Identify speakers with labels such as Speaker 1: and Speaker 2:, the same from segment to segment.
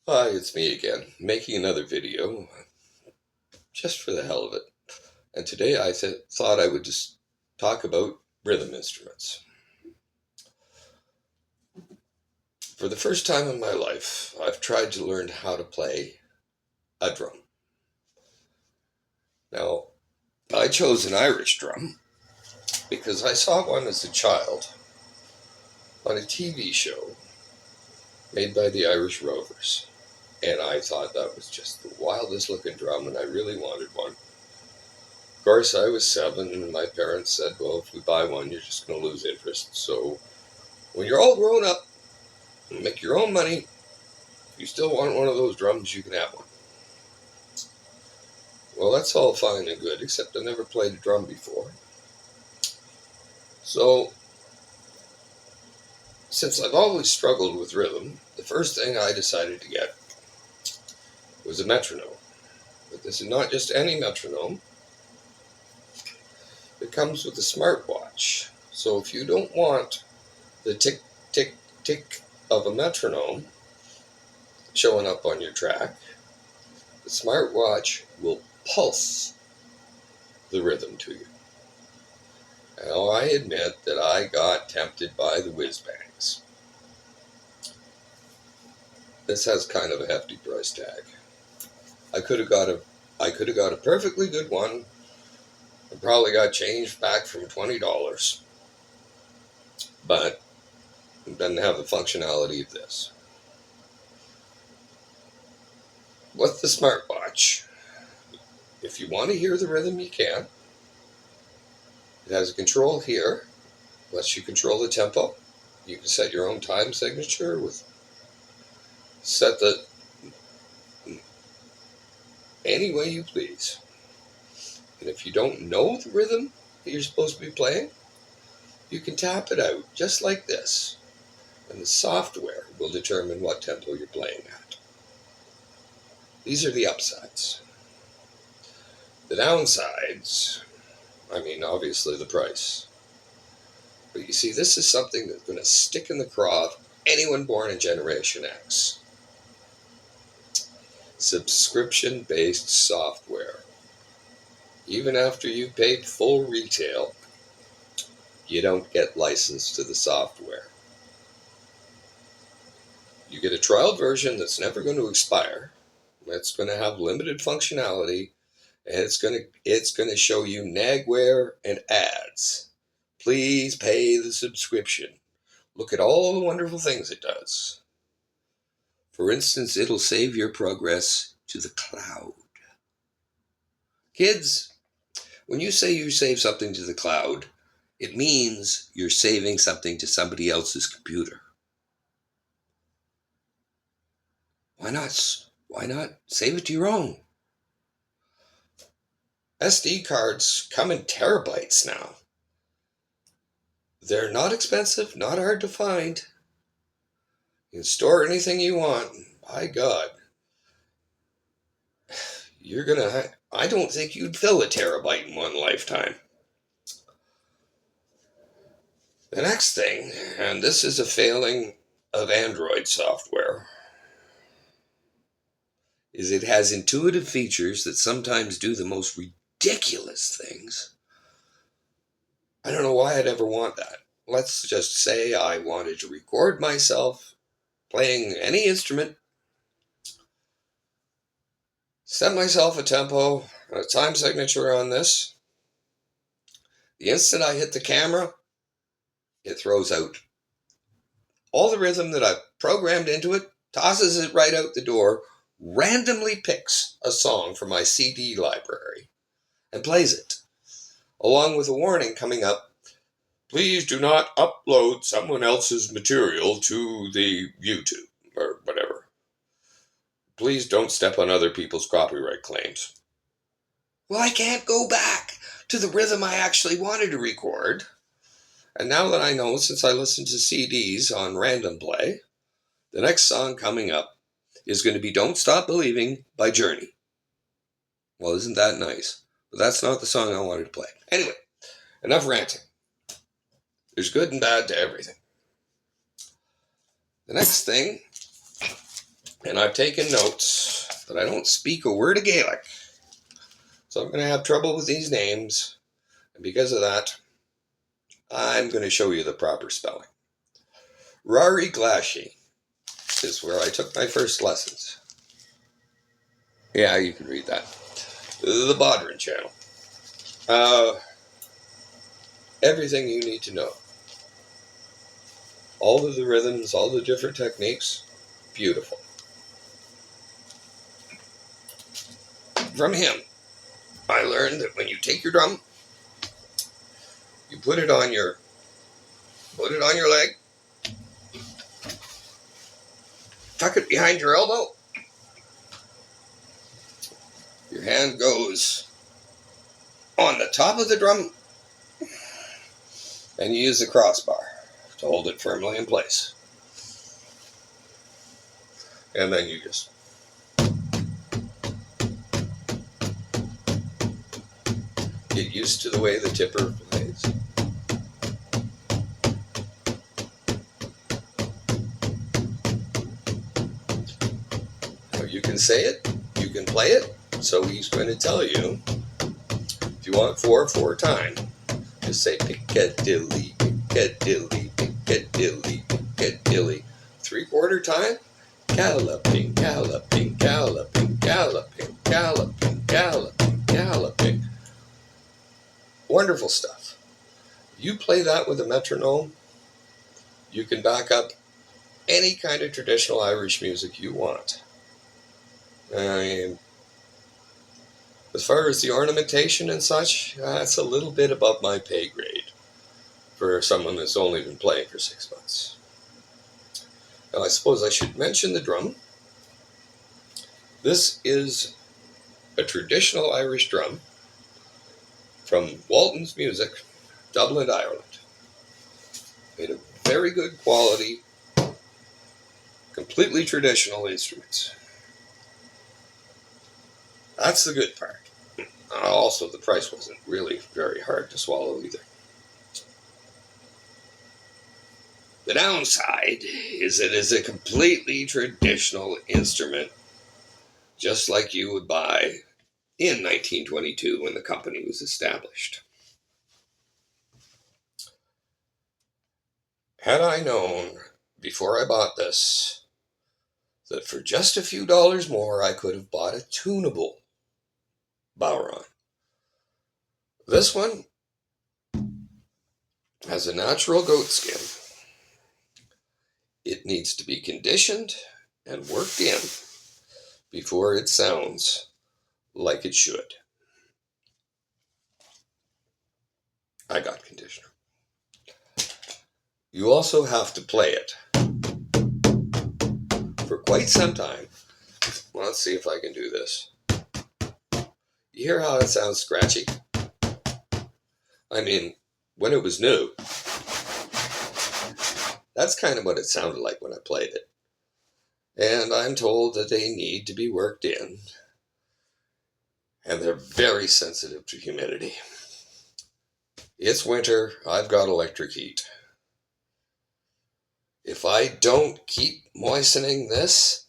Speaker 1: Hi, it's me again, making another video just for the hell of it. And today I thought I would just talk about rhythm instruments. For the first time in my life, I've tried to learn how to play a drum. Now, I chose an Irish drum because I saw one as a child on a TV show made by the Irish Rovers. And I thought that was just the wildest looking drum, and I really wanted one. Of course, I was 7, and my parents said, well, if we buy one, you're just going to lose interest. So when you're all grown up and make your own money, if you still want one of those drums, you can have one. Well, that's all fine and good, except I never played a drum before. So, since I've always struggled with rhythm, the first thing I decided to get was a metronome. But this is not just any metronome. It comes with a smartwatch. So if you don't want the tick, tick, tick of a metronome showing up on your track, the smartwatch will pulse the rhythm to you. Now, I admit that I got tempted by the whiz bangs. This has kind of a hefty price tag. I could have got a perfectly good one and probably got changed back from $20, but it doesn't have the functionality of this. With the smartwatch, if you want to hear the rhythm, you can. It has a control here, lets you control the tempo. You can set your own time signature set the any way you please. And if you don't know the rhythm that you're supposed to be playing, you can tap it out just like this. And the software will determine what tempo you're playing at. These are the upsides. The downsides, obviously the price. But you see, this is something that's going to stick in the craw of anyone born in Generation X. Subscription-based software. Even after you've paid full retail, you don't get licensed to the software. You get a trial version that's never going to expire. It's going to have limited functionality, and it's going to show you nagware and ads. Please pay the subscription. Look at all the wonderful things it does. For instance, it'll save your progress to the cloud. Kids, when you say you save something to the cloud, it means you're saving something to somebody else's computer. Why not save it to your own? SD cards come in terabytes now. They're not expensive, not hard to find. You can store anything you want. By God, I don't think you'd fill a terabyte in one lifetime. The next thing, and this is a failing of Android software, is it has intuitive features that sometimes do the most ridiculous things. I don't know why I'd ever want that. Let's just say I wanted to record myself playing any instrument, set myself a tempo, a time signature on this. The instant I hit the camera, it throws out all the rhythm that I've programmed into it, tosses it right out the door, randomly picks a song from my CD library, and plays it, along with a warning coming up: please do not upload someone else's material to the YouTube, or whatever. Please don't step on other people's copyright claims. Well, I can't go back to the rhythm I actually wanted to record. And now that I know, since I listen to CDs on random play, the next song coming up is going to be Don't Stop Believing by Journey. Well, isn't that nice? But that's not the song I wanted to play. Anyway, enough ranting. There's good and bad to everything. The next thing, And I've taken notes that I don't speak a word of Gaelic. So I'm going to have trouble with these names. And because of that, I'm going to show you the proper spelling. Rari Glashi is where I took my first lessons. Yeah, you can read that. The Bodrin channel. Everything you need to know. All of the rhythms, all the different techniques. Beautiful. From him, I learned that when you take your drum, you put it on your leg, tuck it behind your elbow. Your hand goes on the top of the drum, and you use the crossbar to hold it firmly in place. And then you just get used to the way the tipper plays. Now you can say it, you can play it, so he's going to tell you, if you want 4/4 time, just say Piccadilly, Piccadilly, Piccadilly, Piccadilly. 3/4 time, galloping, galloping, galloping, galloping, galloping, galloping, galloping. Wonderful stuff. You play that with a metronome, you can back up any kind of traditional Irish music you want. I mean, as far as the ornamentation and such, that's a little bit above my pay grade for someone that's only been playing for 6 months. Now, I suppose I should mention the drum. This is a traditional Irish drum from Walton's Music, Dublin, Ireland. Made of very good quality, completely traditional instruments. That's the good part. Also, the price wasn't really very hard to swallow either. The downside is it is a completely traditional instrument, just like you would buy in 1922 when the company was established. Had I known before I bought this that for just a few dollars more I could have bought a tunable Bowron. This one has a natural goat skin. It needs to be conditioned and worked in before it sounds like it should. I got conditioner. You also have to play it for quite some time. Well, let's see if I can do this. You hear how it sounds scratchy? I mean, when it was new, that's kind of what it sounded like when I played it. And I'm told that they need to be worked in, and they're very sensitive to humidity. It's winter, I've got electric heat. If I don't keep moistening this,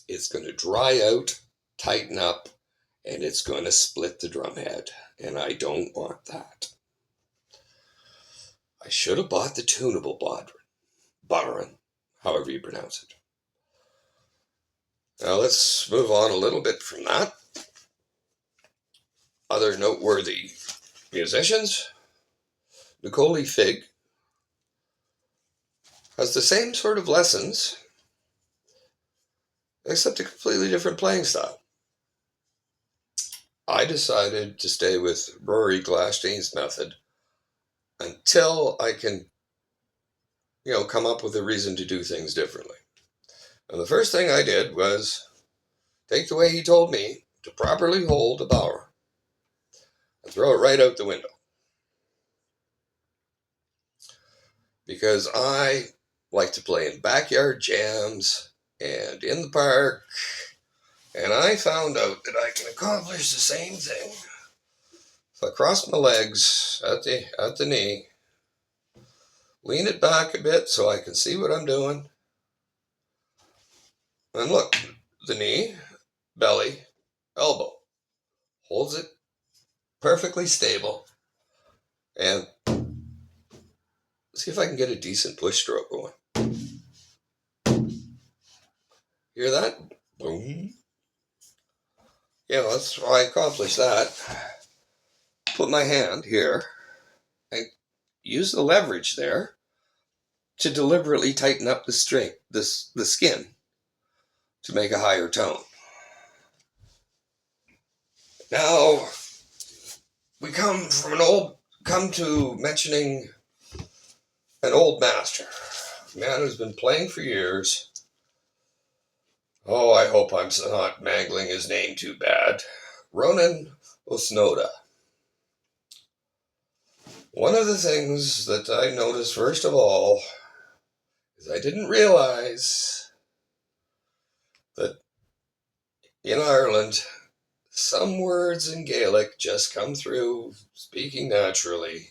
Speaker 1: it's going to dry out, tighten up, and it's going to split the drum head. And I don't want that. I should have bought the tunable Bodrin, however you pronounce it. Now let's move on a little bit from that. Other noteworthy musicians. Nicole Fig has the same sort of lessons, except a completely different playing style. I decided to stay with Rory Glashtain's method until I can, come up with a reason to do things differently. And the first thing I did was take the way he told me to properly hold a bower and throw it right out the window. Because I like to play in backyard jams and in the park, and I found out that I can accomplish the same thing if I cross my legs at the knee, lean it back a bit so I can see what I'm doing, And look, the knee, belly, elbow. Holds it perfectly stable. And see if I can get a decent push stroke going. Hear that? Boom. Yeah, that's how I accomplished that. Put my hand here and use the leverage there to deliberately tighten up the skin to make a higher tone. Now we come to mentioning an old master, a man who's been playing for years. Oh, I hope I'm not mangling his name too bad. Ronan Osnoda. One of the things that I noticed first of all is I didn't realize that in Ireland, some words in Gaelic just come through speaking naturally.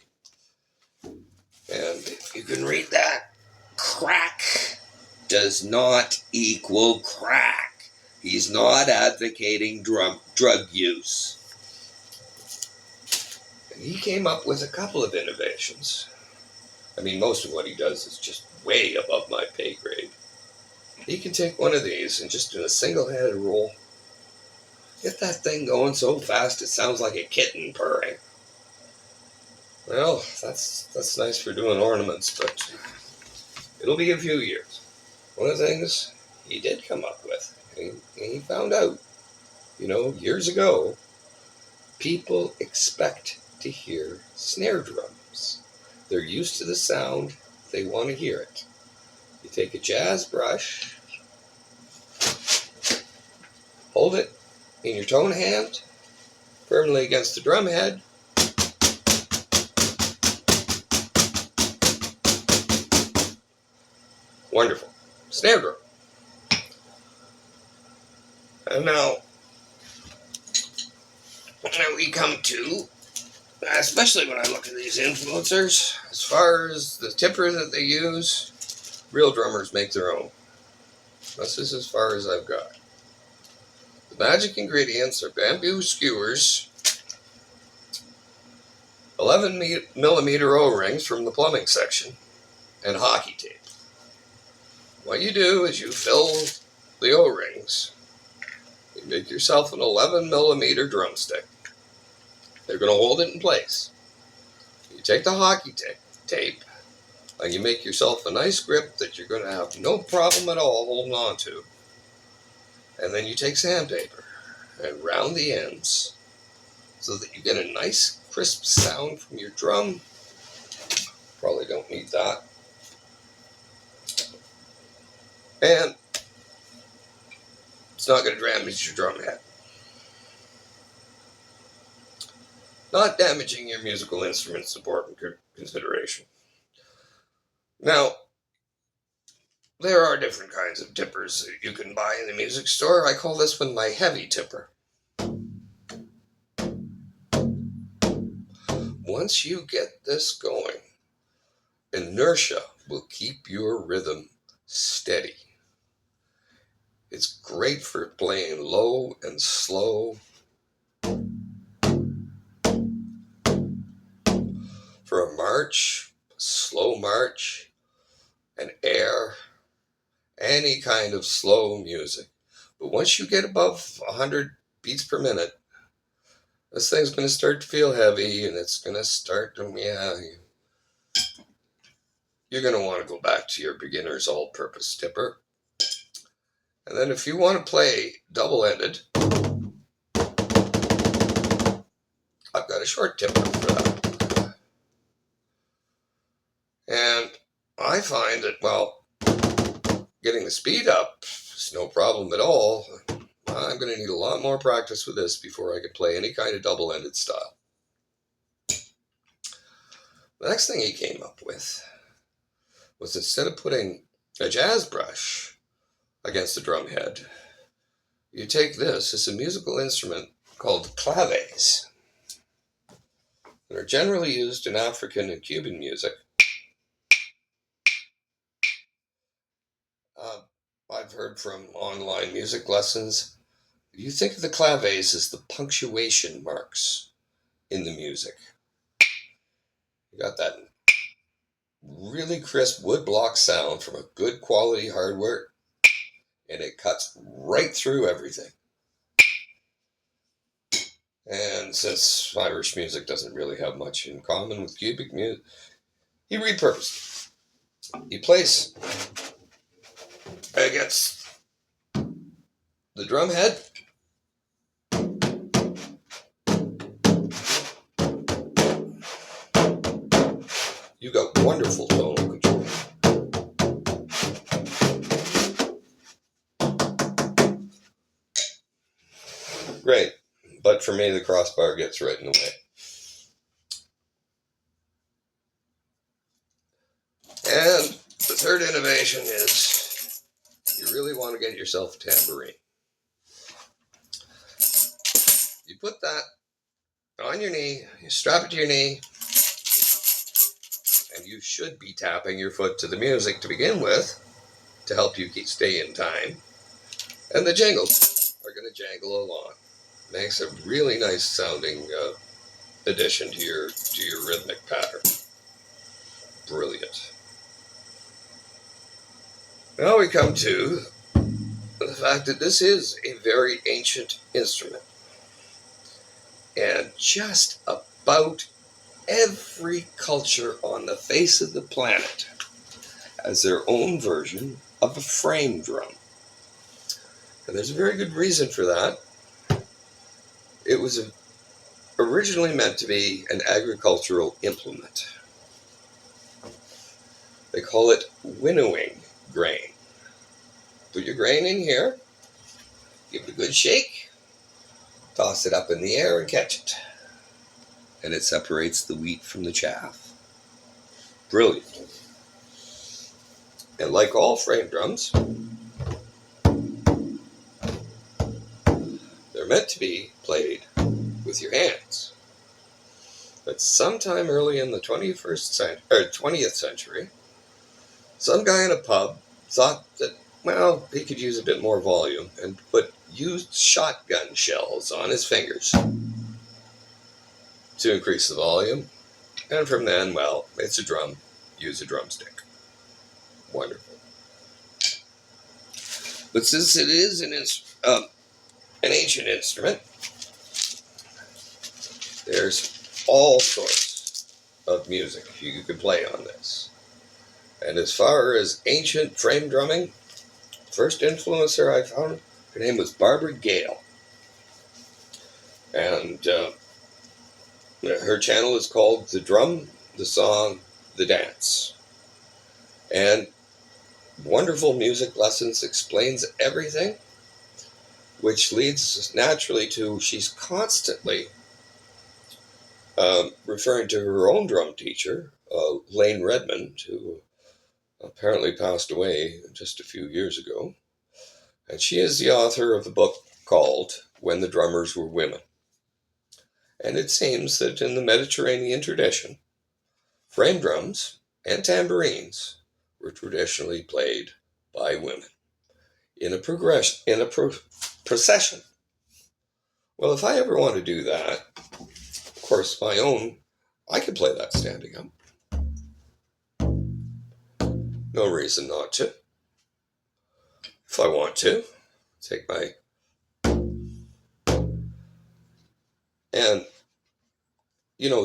Speaker 1: And you can read that. Crack does not equal crack. He's not advocating drug use. And he came up with a couple of innovations. I mean, most of what he does is just way above my pay grade. He can take one of these and just in a single-handed roll, get that thing going so fast it sounds like a kitten purring. Well, that's nice for doing ornaments, but it'll be a few years. One of the things he did come up with, and he found out, years ago, people expect to hear snare drums. They're used to the sound, they want to hear it. You take a jazz brush, hold it in your tone hand, firmly against the drum head, wonderful. Snare drum. And now we come to, especially when I look at these influencers, as far as the tipper that they use, real drummers make their own. This is as far as I've got. The magic ingredients are bamboo skewers, 11 millimeter O-rings from the plumbing section, and hockey tape. What you do is you fill the O-rings. You make yourself an 11 millimeter drumstick. They're going to hold it in place. You take the hockey tape and you make yourself a nice grip that you're going to have no problem at all holding on to. And then you take sandpaper and round the ends so that you get a nice crisp sound from your drum. Probably don't need that. And it's not going to damage your drum head. Not damaging your musical instruments is important consideration. Now, there are different kinds of tippers that you can buy in the music store. I call this one my heavy tipper. Once you get this going, inertia will keep your rhythm steady. It's great for playing low and slow, for a march, a slow march, an air, any kind of slow music. But once you get above 100 beats per minute, this thing's going to start to feel heavy, and it's going to start to, you're going to want to go back to your beginner's all-purpose tipper. And then if you want to play double-ended, I've got a short tipper for that. And I find that, getting the speed up is no problem at all. I'm going to need a lot more practice with this before I can play any kind of double-ended style. The next thing he came up with was instead of putting a jazz brush against the drum head, you take this. It's a musical instrument called claves. They're generally used in African and Cuban music. I've heard from online music lessons, you think of the claves as the punctuation marks in the music. You got that really crisp woodblock sound from a good quality hardware, and it cuts right through everything. And since Irish music doesn't really have much in common with cubic music, he repurposed it. He plays against the drum head. You got wonderful tonal control. Great. But for me, the crossbar gets right in the way. And the third innovation is you really want to get yourself a tambourine. You put that on your knee, you strap it to your knee, and you should be tapping your foot to the music to begin with to help you stay in time. And the jingles are going to jangle along. Makes a really nice sounding addition to your rhythmic pattern. Brilliant. Now we come to the fact that this is a very ancient instrument. And just about every culture on the face of the planet has their own version of a frame drum. And there's a very good reason for that. It was originally meant to be an agricultural implement. They call it winnowing grain. Put your grain in here, give it a good shake, toss it up in the air and catch it. And it separates the wheat from the chaff. Brilliant. And like all frame drums, they're meant to be played with your hands. But sometime early in the 20th century, some guy in a pub thought that, well, he could use a bit more volume and put used shotgun shells on his fingers to increase the volume. And from then, well, it's a drum. Use a drumstick. Wonderful. But since it is an ancient instrument, there's all sorts of music you can play on this. And as far as ancient frame drumming, first influencer I found, her name was Barbara Gale. And her channel is called The Drum, The Song, The Dance. And wonderful music lessons, explains everything, which leads naturally to she's constantly referring to her own drum teacher, Lane Redmond, who apparently passed away just a few years ago. And she is the author of the book called When the Drummers Were Women. And it seems that in the Mediterranean tradition, frame drums and tambourines were traditionally played by women in a procession. Well, if I ever want to do that, of course, my own, I can play that standing up. No reason not to. If I want to, take my... And,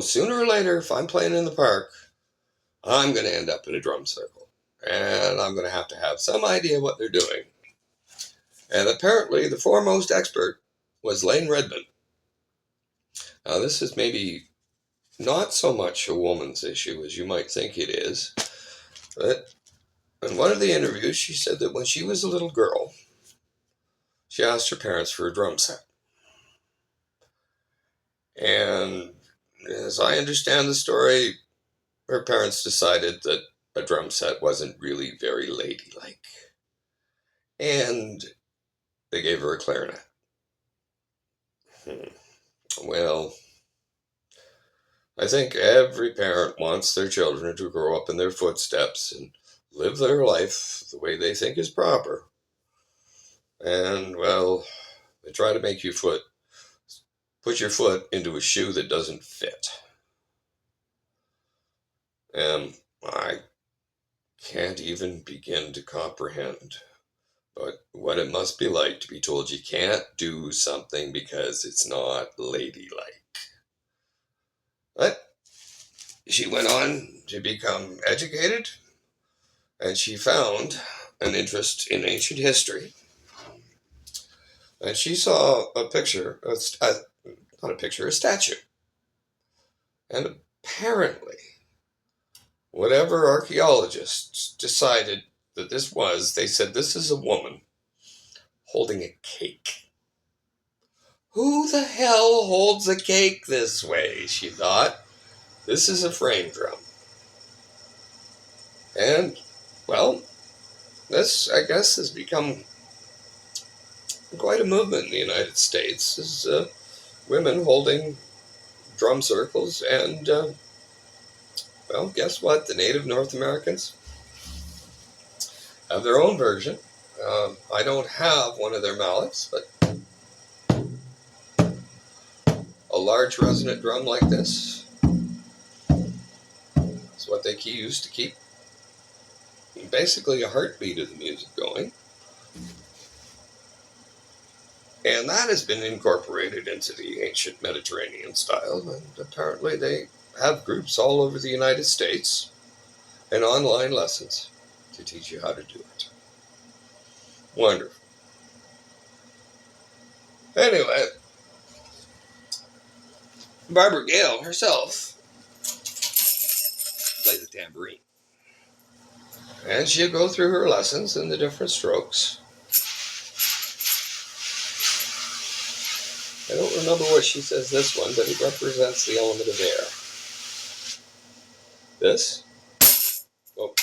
Speaker 1: sooner or later, if I'm playing in the park, I'm going to end up in a drum circle. And I'm going to have some idea what they're doing. And apparently, the foremost expert was Lane Redmond. Now, this is maybe not so much a woman's issue as you might think it is. But in one of the interviews, she said that when she was a little girl, she asked her parents for a drum set. And as I understand the story, her parents decided that a drum set wasn't really very ladylike. And they gave her a clarinet. Well, I think every parent wants their children to grow up in their footsteps and live their life the way they think is proper. And, well, they try to make you put your foot into a shoe that doesn't fit. And I can't even begin to comprehend but what it must be like to be told you can't do something because it's not ladylike. But she went on to become educated, and she found an interest in ancient history. And she saw a picture, not a picture, a statue. And apparently, whatever archaeologists decided that this was, they said this is a woman holding a cake. Who the hell holds a cake this way, she thought. This is a frame drum. And, well, this, I guess, has become quite a movement in the United States. Is women holding drum circles, and, well, guess what? The native North Americans have their own version. I don't have one of their mallets, but a large resonant drum like this is what they use to keep basically a heartbeat of the music going. And that has been incorporated into the ancient Mediterranean style, and apparently they have groups all over the United States and online lessons to teach you how to do it. Wonderful. Anyway, Barbara Gale herself played the tambourine. And she'd go through her lessons and the different strokes. I don't remember what she says this one, but it represents the element of air. This? Oh,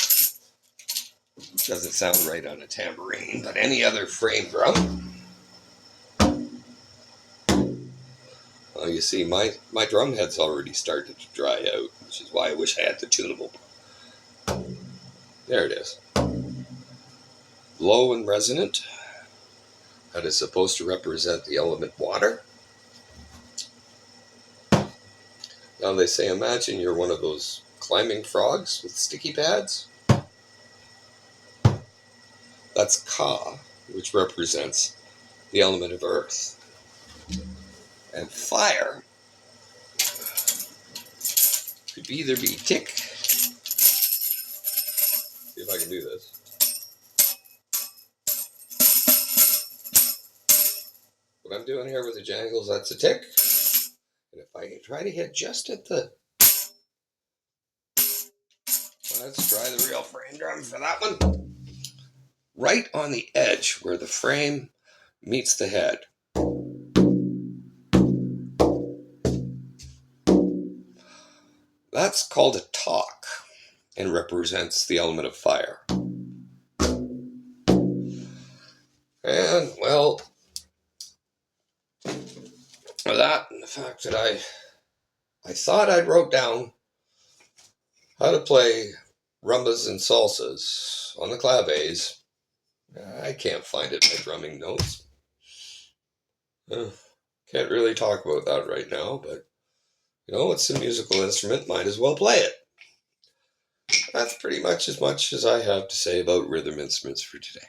Speaker 1: doesn't sound right on a tambourine, but any other frame drum. Well, you see, my drum head's already started to dry out, which is why I wish I had the tunable. There it is. Low and resonant. That is supposed to represent the element water. Now they say, imagine you're one of those climbing frogs with sticky pads. That's Ka, which represents the element of earth. And fire could either be tick. See if I can do this. What I'm doing here with the jangles, that's a tick. And if I try to hit just at the... Let's try the real frame drum for that one. Right on the edge where the frame meets the head. That's called a talk and represents the element of fire. And, well, that and the fact that I thought I wrote down how to play rumbas and salsas on the claves. I can't find it in my drumming notes. Can't really talk about that right now, but, you know, it's a musical instrument, might as well play it. That's pretty much as I have to say about rhythm instruments for today.